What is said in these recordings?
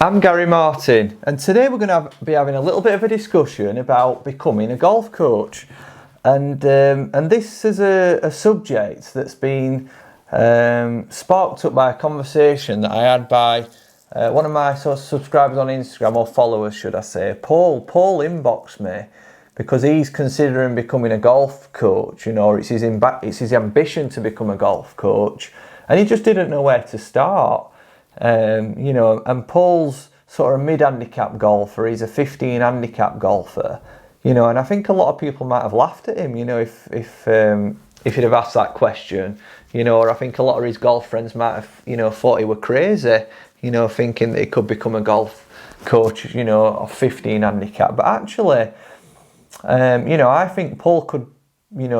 I'm Gary Martin, and today we're going to be having a little bit of a discussion about becoming a golf coach. And this is a subject that's been sparked up by a conversation that I had by one of my sort of subscribers on Instagram, or followers should I say. Paul inboxed me because he's considering becoming a golf coach, or it's his ambition to become a golf coach, and he just didn't know where to start. And Paul's sort of a mid-handicap golfer. He's a 15 handicap golfer, and I think a lot of people might have laughed at him, if he'd have asked that question, or I think a lot of his golf friends might have, thought he were crazy, thinking that he could become a golf coach, of 15 handicap. But actually, I think Paul could,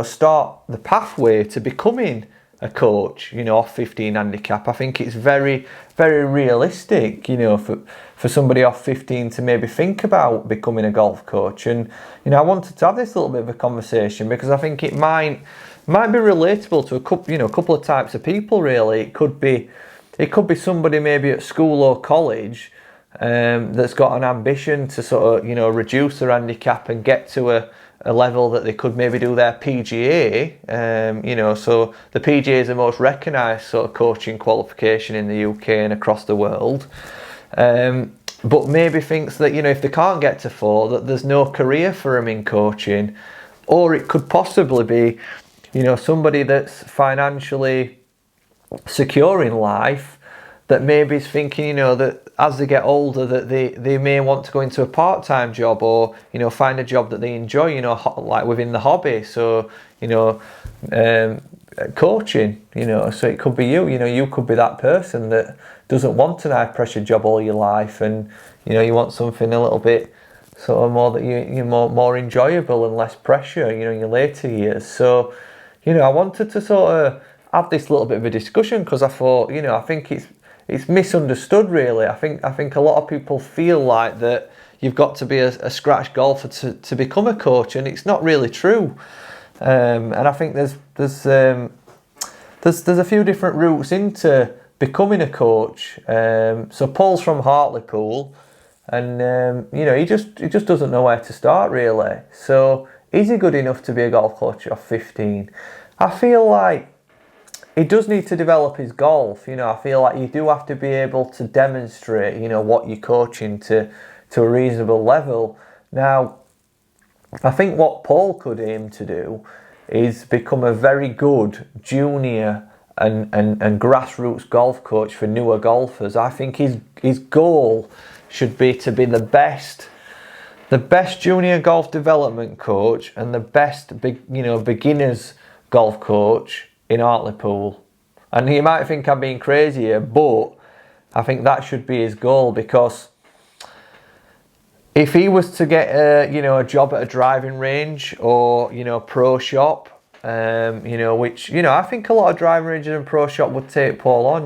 start the pathway to becoming a coach, off 15 handicap. I think it's very, very realistic, for somebody off 15 to maybe think about becoming a golf coach. And, I wanted to have this little bit of a conversation because I think it might be relatable to a couple of types of people, really. It could be somebody maybe at school or college that's got an ambition to sort of, reduce their handicap and get to a level that they could maybe do their PGA, so the PGA is the most recognised sort of coaching qualification in the UK and across the world, but maybe thinks that, if they can't get to 4, that there's no career for them in coaching. Or it could possibly be, somebody that's financially secure in life, that maybe is thinking, that as they get older, that they may want to go into a part-time job, or, find a job that they enjoy, like within the hobby. So, coaching, so it could be you could be that person that doesn't want an high-pressure job all your life, and, you want something a little bit sort of more that you're more enjoyable and less pressure, in your later years. So, I wanted to sort of have this little bit of a discussion because I thought, I think it's misunderstood, really. I think a lot of people feel like that you've got to be a scratch golfer to become a coach, and it's not really true. And I think there's a few different routes into becoming a coach. So Paul's from Hartlepool, and he just doesn't know where to start, really. So is he good enough to be a golf coach of 15? I feel like he does need to develop his golf. I feel like you do have to be able to demonstrate, what you're coaching to a reasonable level. Now, I think what Paul could aim to do is become a very good junior and grassroots golf coach for newer golfers. I think his goal should be to be the best junior golf development coach and the best beginners golf coach in Hartlepool. And you might think I'm being crazy here, but I think that should be his goal, because if he was to get a job at a driving range or pro shop, which I think a lot of driving ranges and pro shop would take Paul on,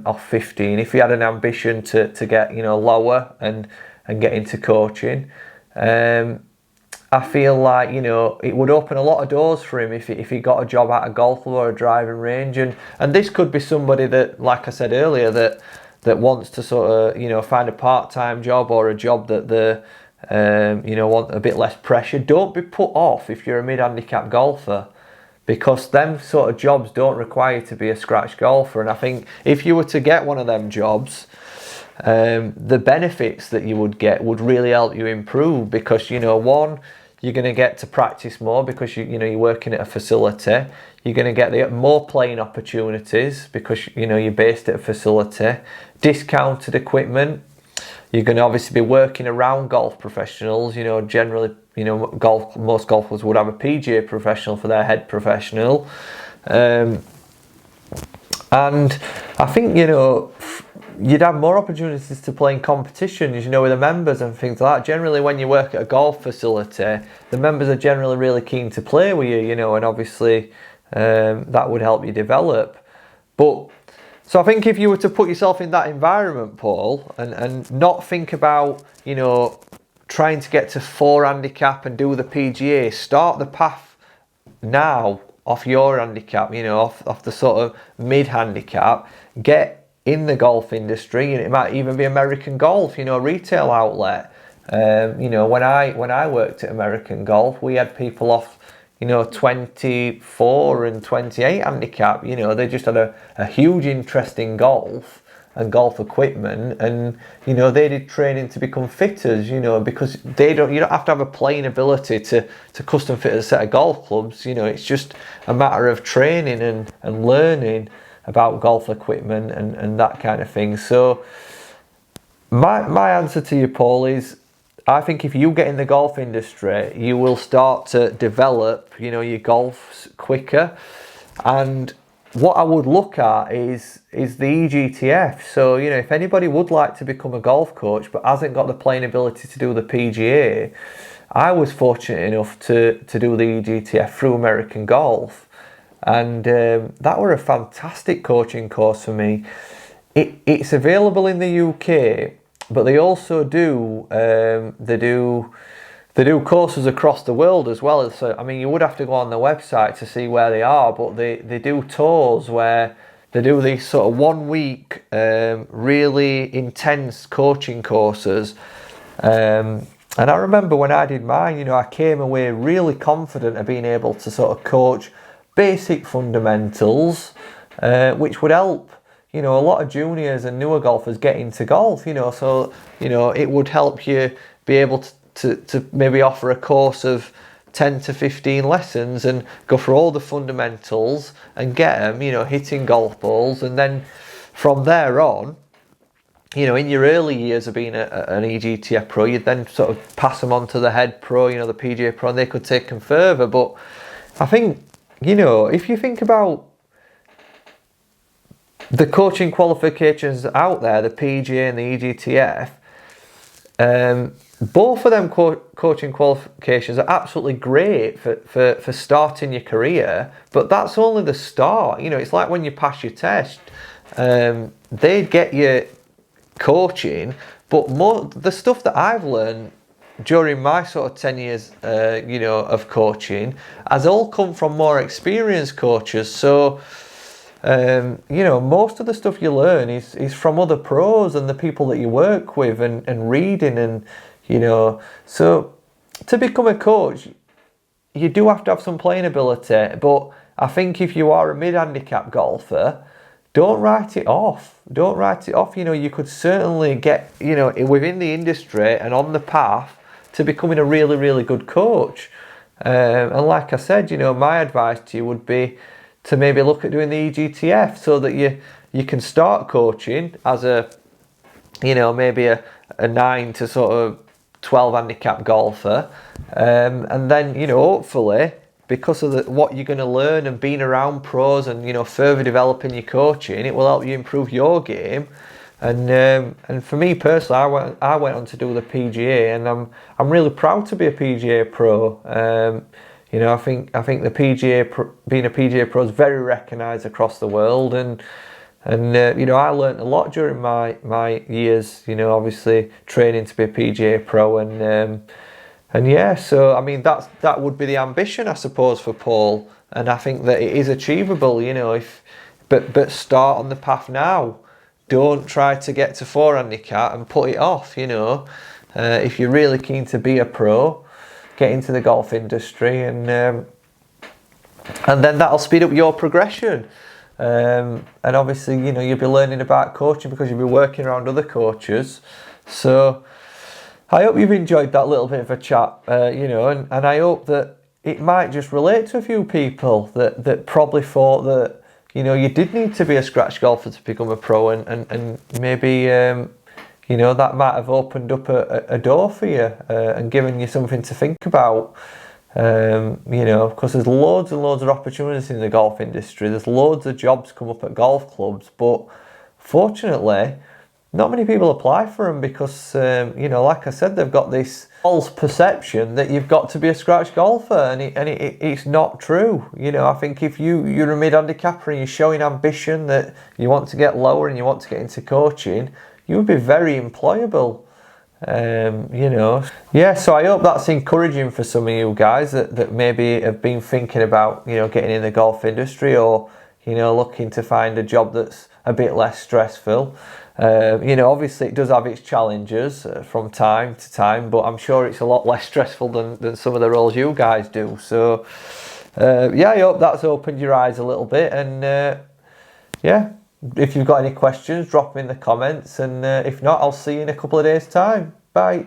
off 15, if he had an ambition to get lower and get into coaching. I feel like, it would open a lot of doors for him if he got a job at a golf club or a driving range. And this could be somebody that, like I said earlier, that wants to sort of, find a part-time job or a job that they, want a bit less pressure. Don't be put off if you're a mid-handicap golfer, because them sort of jobs don't require you to be a scratch golfer. And I think if you were to get one of them jobs, the benefits that you would get would really help you improve, because one, you're going to get to practice more because you're working at a facility. You're going to get more playing opportunities because you're based at a facility. Discounted equipment. You're going to obviously be working around golf professionals. Generally, most golfers would have a PGA professional for their head professional. And I think you'd have more opportunities to play in competitions, with the members and things like that. Generally, when you work at a golf facility, the members are generally really keen to play with you, and obviously that would help you develop. So I think if you were to put yourself in that environment, Paul, and not think about, trying to get to 4 handicap and do the PGA, start the path now off your handicap, off the sort of mid handicap, get in the golf industry, and it might even be American Golf, you know, a retail outlet. You know, when I worked at American Golf, we had people off, you know, 24 and 28 handicap. You know, they just had a huge interest in golf and golf equipment, and you know, they did training to become fitters, you know, because you don't have to have a playing ability to custom fit a set of golf clubs. You know, it's just a matter of training and learning about golf equipment and that kind of thing. So my answer to you, Paul, is I think if you get in the golf industry, you will start to develop, you know, your golfs quicker. And what I would look at is the EGTF. So, you know, if anybody would like to become a golf coach but hasn't got the playing ability to do the PGA, I was fortunate enough to do the EGTF through American Golf, and that were a fantastic coaching course for me. It's available in the UK, but they also do they do courses across the world as well. So, I mean, you would have to go on the website to see where they are, but they do tours where they do these sort of 1 week, really intense coaching courses. And I remember when I did mine, you know, I came away really confident of being able to sort of coach basic fundamentals, which would help, you know, a lot of juniors and newer golfers get into golf, you know. So, you know, it would help you be able to maybe offer a course of 10 to 15 lessons and go for all the fundamentals and get them, you know, hitting golf balls. And then from there on, you know, in your early years of being an EGTF pro, you'd then sort of pass them on to the head pro, you know, the PGA pro, and they could take them further. But I think, you know, if you think about the coaching qualifications out there, the PGA and the EGTF, both of them coaching qualifications are absolutely great for starting your career, but that's only the start. You know, it's like when you pass your test, they get you coaching, but the stuff that I've learned during my sort of 10 years, you know, of coaching has all come from more experienced coaches. So, you know, most of the stuff you learn is from other pros and the people that you work with and reading, and you know, so to become a coach, you do have to have some playing ability. But I think if you are a mid-handicap golfer, don't write it off. Don't write it off. You know, you could certainly get, you know, within the industry and on the path to becoming a really, really good coach. And like I said, you know, my advice to you would be to maybe look at doing the EGTF so that you can start coaching as a, you know, maybe a 9 to sort of 12 handicap golfer, and then, you know, hopefully because of what you're going to learn and being around pros and, you know, further developing your coaching, it will help you improve your game. And for me personally, I went on to do the PGA, and I'm really proud to be a PGA pro. You know, I think the PGA being a PGA pro is very recognised across the world, and you know, I learnt a lot during my years, you know, obviously training to be a PGA pro, and yeah, so I mean that would be the ambition, I suppose, for Paul, and I think that it is achievable, you know, but start on the path now. Don't try to get to 4 handicap and put it off, you know. If you're really keen to be a pro, get into the golf industry, and then that'll speed up your progression. And obviously, you know, you'll be learning about coaching because you'll be working around other coaches. So I hope you've enjoyed that little bit of a chat, you know, and I hope that it might just relate to a few people that probably thought that, you know, you did need to be a scratch golfer to become a pro, and maybe, you know, that might have opened up a door for you and given you something to think about. You know, because there's loads and loads of opportunities in the golf industry. There's loads of jobs come up at golf clubs, but fortunately, not many people apply for them because, you know, like I said, they've got this false perception that you've got to be a scratch golfer, and it's not true. You know, I think if you're a mid-handicapper and you're showing ambition that you want to get lower and you want to get into coaching, you would be very employable. You know, yeah, so I hope that's encouraging for some of you guys that maybe have been thinking about, you know, getting in the golf industry, or, you know, looking to find a job that's a bit less stressful. You know, obviously it does have its challenges from time to time, but I'm sure it's a lot less stressful than some of the roles you guys do. So yeah, I hope that's opened your eyes a little bit, and yeah, if you've got any questions, drop them in the comments, and if not, I'll see you in a couple of days' time. Bye.